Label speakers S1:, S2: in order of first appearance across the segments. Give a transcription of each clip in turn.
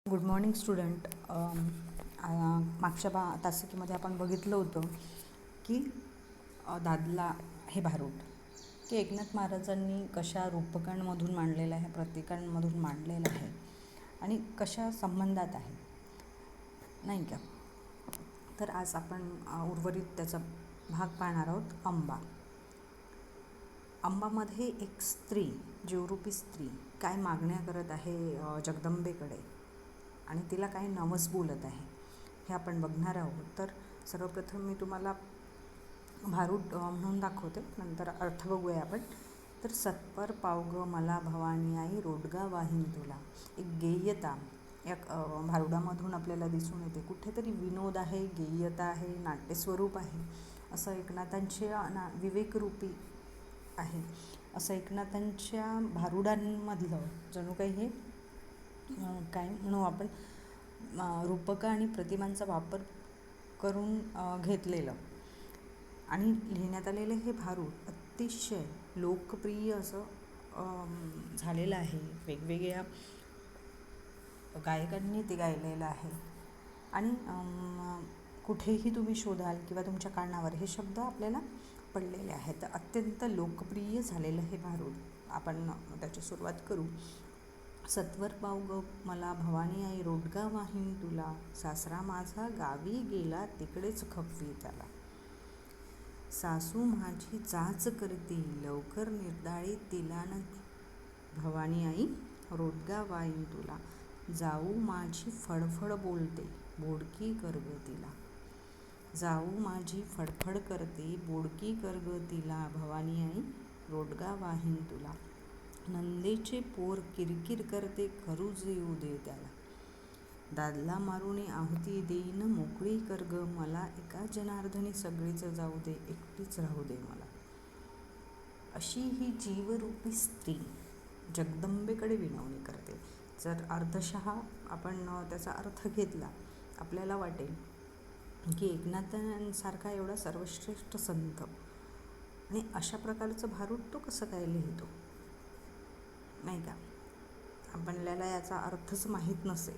S1: Good morning student. मागच्या तासिकेमध्ये आपण बघितलं होतं की दादला हे भारूड की एकनाथ महाराजांनी कशा रूपकांमधून मांडलेलं आहे, प्रतीकांमधून मांडलेलं आहे आणि कशा संबंधात आहे, नाही का. तर आज आपण उर्वरित त्याचा भाग पाहणार आहोत. अंबामध्ये एक स्त्री, जीवरूपी स्त्री काय मागण्या करत आहे जगदंबेकडे आणि तिला काय नवस बोलत आहे हे आपण बघणार आहोत. तर सर्वप्रथम मी तुम्हाला भारूड म्हणून दाखवते, नंतर अर्थ बघूया आपण. तर सत्वर पावग मला भवानी आई रोडगा वाहीन तुला. एक गेय्यता या भारुडामधून आपल्याला दिसून येते. कुठेतरी विनोद आहे, गेय्यता आहे, नाट्यस्वरूप आहे. असं एकनाथांचे विवेकरूपी आहे. असं एकनाथांच्या भारुडांमधलं जणू काही हे काय म्हणू आपण, रूपकं आणि प्रतिमांचा वापर करून घेतलेलं आणि लिहिण्यात आलेलं हे भारूड अतिशय लोकप्रिय असं झालेलं आहे. वेगवेगळ्या गायकांनी ते गायलेलं आहे आणि कुठेही तुम्ही शोधाल किंवा तुमच्या कानावर हे शब्द आपल्याला पडलेले आहेत. अत्यंत लोकप्रिय झालेलं हे भारूड. आपण त्याची सुरुवात करू. सत्वर पावग मला भवानी आई रोडगा वाहीन तुला. सासरा माझा गावी गेला तिकडेच खपवी त्याला. सासू माझी जाच करती लवकर निर्दाळी तिला न. भवानी आई रोडगा वाहीन तुला. जाऊ माझी फडफड बोलते बोडकी करग तिला. जाऊ माझी फडफड करते बोडकी करग तिला. भवानी आई रोडगा वाहीन तुला. नंदेचे पोर किरकिर करते खरूज येऊ दे त्याला. दादला मारुनी आहुती देईन मोकळी करग मला. एका जनार्दनी सगळीच जाऊ दे एकटीच राहू दे मला. अशी ही जीवरूपी स्त्री जगदंबेकडे विनवणी करते. जर अर्धशः आपण त्याचा अर्थ घेतला, आपल्याला वाटेल की एकनाथांसारखा एवढा सर्वश्रेष्ठ संत आणि अशा प्रकारचं भारूड तो कसं काय लिहितो, नाही का. आपल्याला याचा अर्थच माहीत नसेल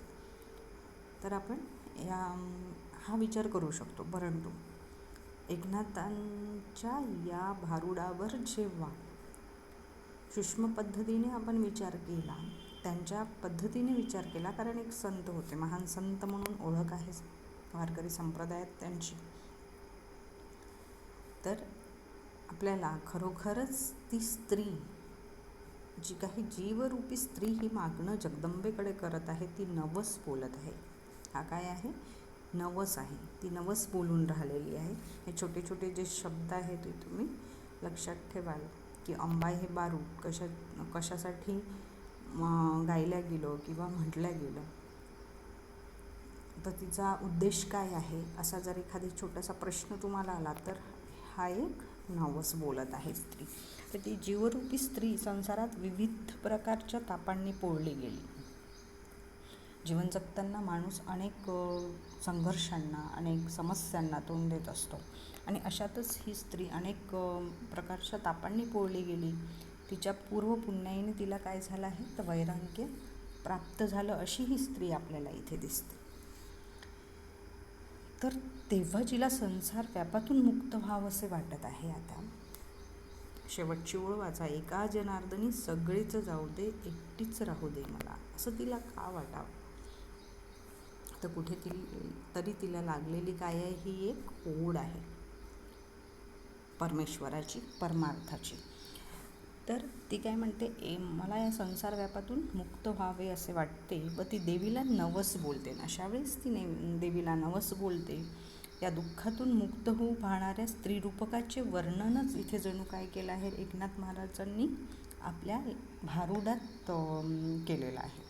S1: तर आपण हा विचार करू शकतो. परंतु एकनाथांच्या या भारुडावर जेव्हा सूक्ष्म पद्धतीने आपण विचार केला, त्यांच्या पद्धतीने विचार केला, कारण एक संत होते, महान संत म्हणून ओळख आहे वारकरी संप्रदायात त्यांची, तर आपल्याला खरोखरच ती स्त्री, जी काही जीवरूपी स्त्री ही मागणं जगदंबेकडे करत आहे, ती नवस बोलत आहे. हा काय आहे? नवस आहे. ती नवस बोलून राहिलेली आहे. हे छोटे छोटे जे शब्द आहेत ते तुम्ही लक्षात ठेवाल की अंबा हे भारूड कशासाठी गायल्या गेलं किंवा म्हटल्या गेलं, तर तिचा उद्देश काय आहे, असा जर एखादी छोटासा प्रश्न तुम्हाला आला तर हा एक नवस बोलत आहे स्त्री. तर ती जीवरूपी स्त्री संसारात विविध प्रकारच्या तापांनी पोळली गेली. जीवन जगताना माणूस अनेक संघर्षांना, अनेक समस्यांना तोंड देत असतो आणि अशातच ही स्त्री अनेक प्रकारच्या तापांनी पोळली गेली. तिच्या पूर्वपुण्याईने तिला काय झालं आहे तर वैराग्य प्राप्त झालं, अशी ही स्त्री आपल्याला इथे दिसते. तर तेव्हा जिला संसार व्यापातून मुक्त व्हावं असे वाटत आहे. आता शेवटची ओळ वाचा. एका जनार्दनी सगळीच जाऊ दे एकटीच राहू दे मला. असं तिला का वाटावं, तर कुठे तरी तिला लागलेली काय आहे, ही एक ओढ आहे परमेश्वराची, परमार्थाची. तर ती काय म्हणते, मला या संसार व्यापातून मुक्त व्हावे असे वाटते व ती देवीला नवस बोलते. अशा वेळेस ती देवीला नवस बोलते. या दुःखातून मुक्त होऊ पाहणाऱ्या स्त्रीरूपकाचे वर्णनच इथे जणू काय केलं आहे एकनाथ महाराजांनी आपल्या भारुडात केलेलं आहे.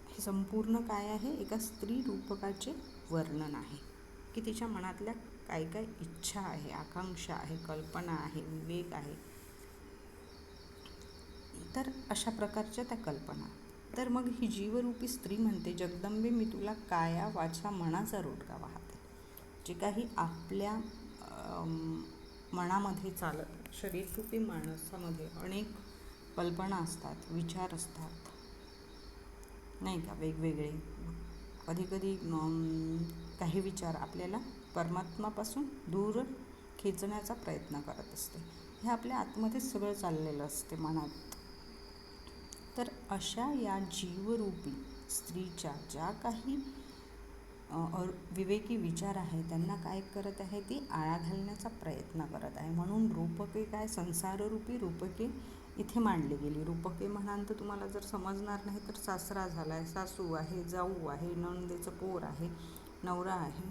S1: हे संपूर्ण काय आहे, एका स्त्री रूपकाचे वर्णन आहे की तिच्या मनातल्या काय काय इच्छा आहे, आकांक्षा आहे, कल्पना आहे, विवेक आहे. तर अशा प्रकारच्या त्या कल्पना. तर मग ही जीवरूपी स्त्री म्हणते, जगदंबे मी तुला काया वाचा मनाचा रोडगा वाहते. जे काही आपल्या मनामध्ये चालत, शरीररूपी माणसामध्ये अनेक कल्पना असतात, विचार असतात, नाही का, वेगवेगळे. कधीकधी काही विचार आपल्याला परमात्मापासून दूर खेचण्याचा प्रयत्न करत असते. हे आपल्या आतमध्येच सगळं चाललेलं असते मनात. तर अशा या जीवरूपी स्त्रीच्या ज्या काही विवेकी विचार आहे त्यांना काय करत आहे, ती आळा घालण्याचा प्रयत्न करत आहे. म्हणून रूपके काय, संसाररूपी रूपके इथे मांडली गेली. रूपके म्हणाल तर तुम्हाला जर समजणार नाही तर सासरा झाला आहे, सासू आहे, जाऊ आहे, नणंदेचं पोर आहे, नवरा आहे.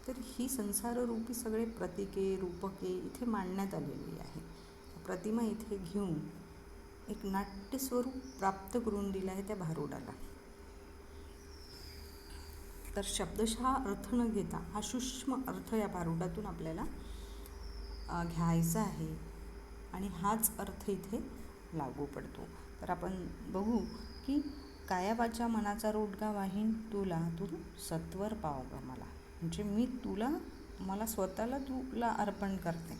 S1: तर ही संसाररूपी सगळे प्रतीके रूपके इथे मांडण्यात आलेली आहे. प्रतिमा इथे घेऊन एक नाट्यस्वरूप प्राप्त करून दिलं आहे त्या भारुडाला. तर शब्दशः अर्थ न घेता हा सूक्ष्म अर्थ या भारुडातून आपल्याला घ्यायचा आहे आणि हाच अर्थ इथे लागू पडतो. तर आपण बघू की काया मनाचा रोडगा वाहीन तुला, तू सत्वर पाव ग मला. म्हणजे मी मला स्वतःला तुला अर्पण करते,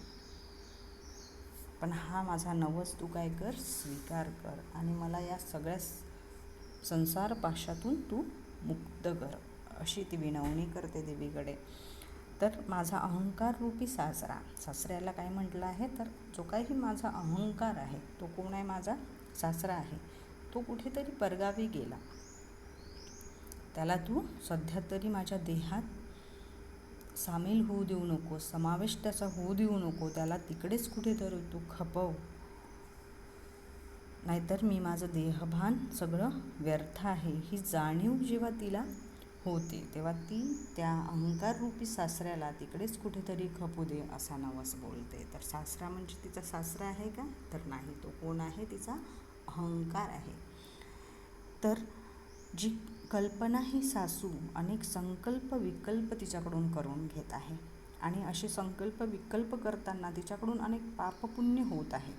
S1: पण हा माझा नवस तू काय कर, स्वीकार कर आणि मला या सगळ्या संसार पाशातून तू मुक्त कर, अशी ती विनवणी करते देवीकडे. तर माझा अहंकार रूपी सासऱ्याला काय म्हटलं आहे, तर जो काही माझा अहंकार आहे तो कोण आहे, माझा सासरा आहे. तो कुठेतरी परगावी गेला, त्याला तू सध्या तरी माझ्या देहात सामील होऊ देऊ नको, समावेश त्याचा होऊ देऊ नको. त्याला तिकडेच कुठेतरी तू खपव, नाहीतर मी माझं देहभान सगळं व्यर्थ आहे. ही जाणीव जेव्हा तिला होते तेव्हा ती त्या अहंकाररूपी सासऱ्याला तिकडेच कुठेतरी खपू दे असा नवस बोलते. तर सासरा म्हणजे तिचा सासरा आहे का, तर नाही. तो कोण आहे, तिचा अहंकार आहे. तर जी कल्पना ही सासू अनेक संकल्प विकल्प तिच्याकडून करून घेत आहे आणि असे संकल्प विकल्प करताना तिच्याकडून अनेक पापपुण्य होत आहे.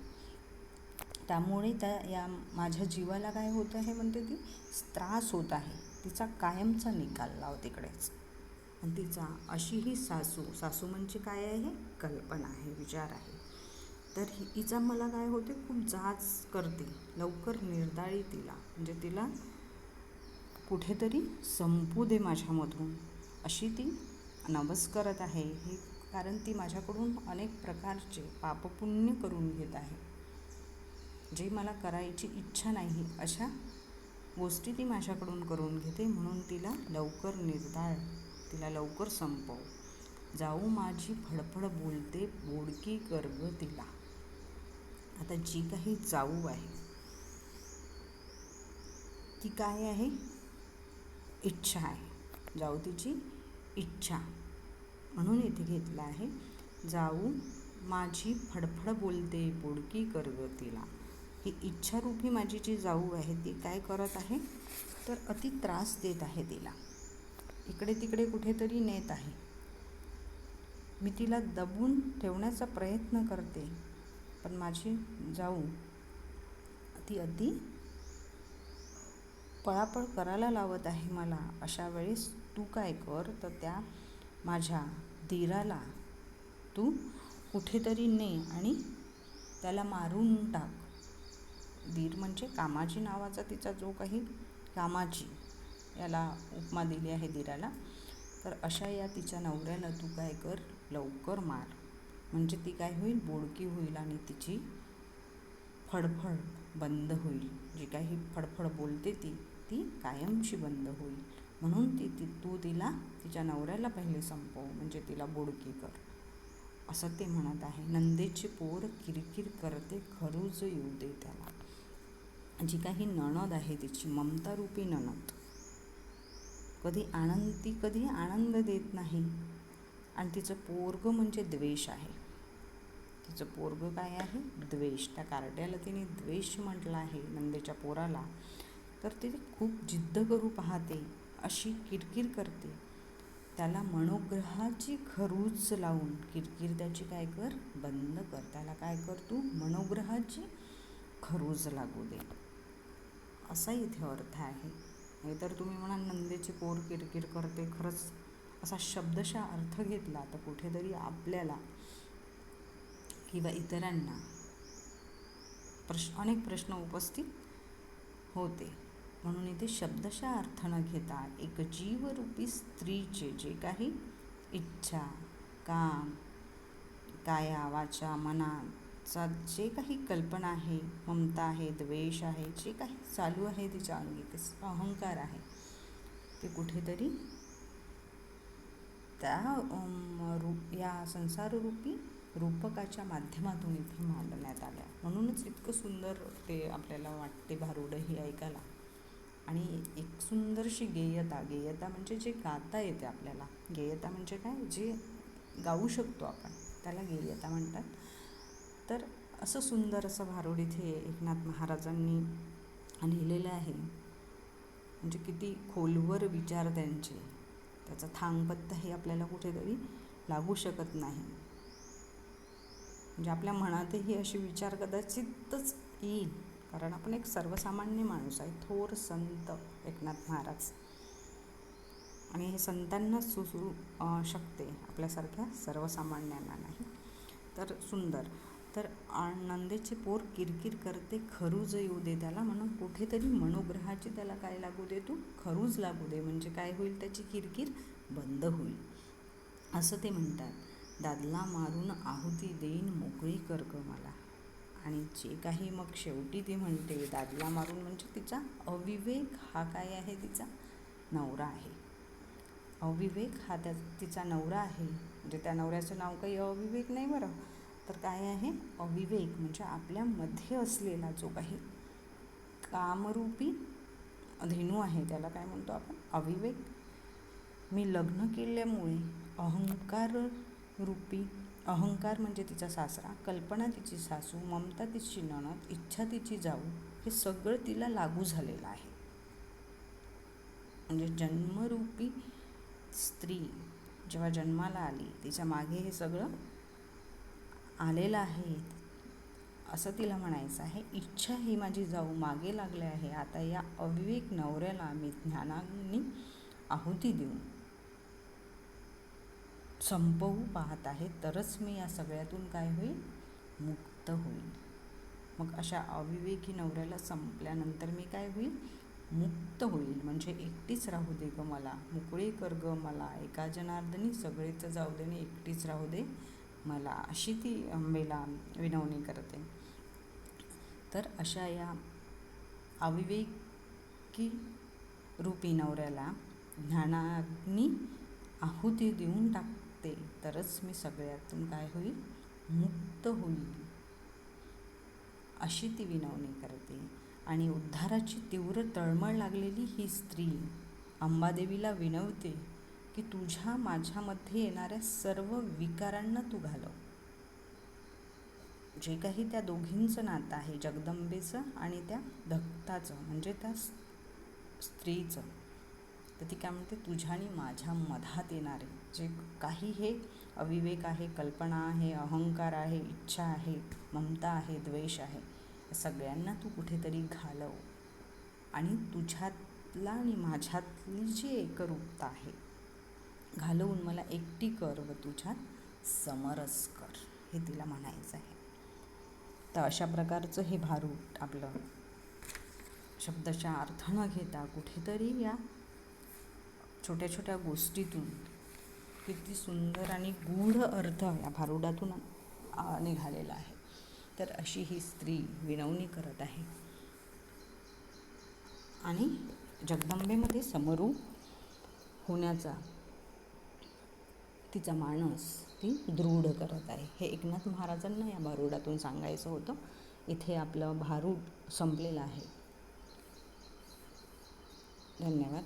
S1: त्यामुळे या माझ्या जीवाला काय होत आहे म्हणते ती, त्रास होत आहे. तिचा कायमचा निकाल लाव तिकडेच. आणि तिचा अशी ही सासू म्हणजे काय आहे, कल्पना आहे, विचार आहे. तर हिचा मला काय होते, खूप जाच करते, लवकर निर्दाळी तिला, म्हणजे तिला कुठेतरी संपू दे माझ्यामधून, अशी ती नवस करत आहे. ही कारण ती माझ्याकडून अनेक प्रकारचे पापपुण्य करून घेत आहे. जे मला करायची इच्छा नाही अशा गोष्टी ती माझ्याकडून करून घेते. म्हणून तिला लवकर निर्दाळ, तिला लवकर संपव. जाऊ माझी फडफड बोलते, बोडकी कर ग तिला. आता जी काही जाऊ आहे ती काय आहे, इच्छा आहे. जाऊ तिची इच्छा, म्हणून इथे घेतलं आहे, जाऊ माझी फडफड बोलते, बोडकी कर ग तिला. ही इच्छारूपी माझी जी जाऊ आहे ती काय करत आहे, तर अति त्रास देत आहे तिला, इकडे तिकडे कुठेतरी नेत आहे. मी तिला दबून ठेवण्याचा प्रयत्न करते, पण माझी जाऊ ती अति पळापळ करायला लावत आहे मला. अशा वेळेस तू काय कर, तर त्या माझ्या दीराला तू कुठेतरी ने आणि त्याला मारून टाक. दीर म्हणजे कामाजी नावाचा तिचा जो काही, कामाजी याला उपमा दिली आहे दीराला. तर अशा या तिच्या नवऱ्याला तू काय कर, लवकर मार. म्हणजे ती काय होईल, बोडकी होईल आणि तिची फडफड बंद होईल. जी काही फडफड बोलते ती कायमची बंद होईल. म्हणून तू तिला, तिच्या नवऱ्याला पहिले संपव, म्हणजे तिला बोडकी कर, असं ते म्हणत आहे. नंदेची पोर किरकिर करते, खरूज येऊ दे त्याला. जी काही नणद आहे तिची ममतारूपी नणद, कधी आनंद देत नाही. आणि तिचं पोरगं म्हणजे द्वेष आहे. तिचं पोरगं काय आहे, द्वेष. त्या कार्ट्याला तिने द्वेष म्हटलं आहे नंदेच्या पोराला. तर ती खूप जिद्द करू पाहते, अशी किरकिर करते. त्याला मनोग्रहाची खरूज लावून किरकिर त्याची काय कर, बंद कर. त्याला काय कर, तू मनोग्रहाची खरूज लागू दे, असा इथे अर्थ आहे. नाहीतर तुम्ही म्हणाल नंदेची पोर किरकिर करते, खरंच असा शब्दशः अर्थ घेतला तर कुठेतरी आपल्याला किंवा इतरांना अनेक प्रश्न उपस्थित होते. म्हणून इथे शब्दशः अर्थ न घेता एक जीवरूपी स्त्रीचे जे काही इच्छा, काम, काया, वाचा, मनाचा जे काही कल्पना आहे, ममता आहे, द्वेष आहे, जे काही चालू आहे तिच्या अंगी, ते अहंकार आहे, ते कुठेतरी त्या या संसाररूपी रूपकाच्या माध्यमातून इथे मांडण्यात आल्या. म्हणूनच इतकं सुंदर ते आपल्याला वाटते भारुडं ही ऐकायला. आणि एक सुंदरशी गेयता म्हणजे जे गाता येते आपल्याला. गेयता म्हणजे काय, जे गाऊ शकतो आपण, त्याला गेयता म्हणतात. तर असं सुंदर असं भारुड इथे एकनाथ महाराजांनी लिहिलेलं आहे. म्हणजे किती खोलवर विचार त्यांचे, त्याचा थांगपत्ताही आपल्याला कुठेतरी लागू शकत नाही. म्हणजे आपल्या मनातही असे विचार कदाचितच येईल, कारण आपण एक सर्वसामान्य माणूस आहे. थोर संत एकनाथ महाराज, आणि हे संतांनाच सुचू शकते, आपल्यासारख्या सर्वसामान्यांना नाही. तर सुंदर. तर नंदेचे पोर किरकिर करते, खरूज येऊ दे त्याला. म्हणून कुठेतरी मनोग्रहाची त्याला काय लागू दे, तू खरूज लागू दे. म्हणजे काय होईल, त्याची किरकिर बंद होईल असं ते म्हणतात. दादला मारून आहुती देईन, मोकळी कर ग मला. आणि जे काही मग शेवटी ती म्हणते, दादला मारून म्हणजे तिचा अविवेक हा काय आहे, तिचा नवरा आहे. अविवेक हा तिचा नवरा आहे. म्हणजे त्या नवऱ्याचं नाव काही अविवेक नाही बरं, तर काय आहे अविवेक, म्हणजे आपल्यामध्ये असलेला जो काही कामरूपी धेनू आहे, त्याला काय म्हणतो आपण, अविवेक. मी लग्न केल्यामुळे अहंकार म्हणजे तिचा सासरा, कल्पना तिची सासू, ममता तिची नणद, इच्छा तिची जाऊ, हे सगळं तिला लागू झालेलं आहे. म्हणजे जन्मरूपी स्त्री जेव्हा जन्माला आली, तिच्या मागे हे सगळं आलेलं आहे असं तिला म्हणायचं आहे. इच्छा ही माझी जाऊ मागे लागले आहे. आता या अविवेक नवऱ्याला मी ज्ञानाने आहुती देऊन संपवू पाहत आहे, तरच मी या सगळ्यातून काय होईल, मुक्त होईल. मग अशा अविवेकी नवऱ्याला संपल्यानंतर मी काय होईल, मुक्त होईल. म्हणजे एकटीच राहू दे ग मला, मोकळी कर ग मला, एका जनार्दनी सगळेच जाऊ देणे, एकटीच राहू दे मला, अशी ती अंबेला विनवणी करते. तर अशा या अविवेकी रूपी नवऱ्याला ज्ञानाग्नी आहुती देऊन टाकते, तरच मी सगळ्यातून काय होईल, मुक्त होईल, अशी ती विनवणी करते. आणि उद्धाराची तीव्र तळमळ लागलेली ही स्त्री अंबादेवीला विनवते की तुझ्या माझ्यामध्ये येणाऱ्या सर्व विकारांना तू घालव. जे काही त्या दोघींचं नातं आहे, जगदंबेचं आणि त्या भक्ताचं, म्हणजे त्या स्त्रीचं, तर ती काय म्हणते, तुझ्या आणि माझ्या मधात येणारे जे काही हे अविवेक आहे, कल्पना आहे, अहंकार आहे, इच्छा आहे, ममता आहे, द्वेष आहे, सगळ्यांना तू कुठेतरी घालव. आणि तुझ्यातला आणि माझ्यातली जी एकरूपता आहे घालवून मला एकटी कर व तुझ्यात समरस कर, हे तिला म्हणायचं आहे. तर अशा प्रकारचं हे भारूड आपलं शब्दाच्या अर्थ न घेता कुठेतरी या छोट्या छोट्या गोष्टीतून किती सुंदर आणि गूढ अर्थ या भारुडातून निघालेला आहे. तर अशी ही स्त्री विनवणी करत आहे आणि जगदंबेमध्ये समरू होण्याचा तिचा मानस ती दृढ करत आहे. हे एकनाथ महाराजांना या भारुडातून सांगायचं होतं. इथे आपलं भारूड संपलेलं आहे. धन्यवाद.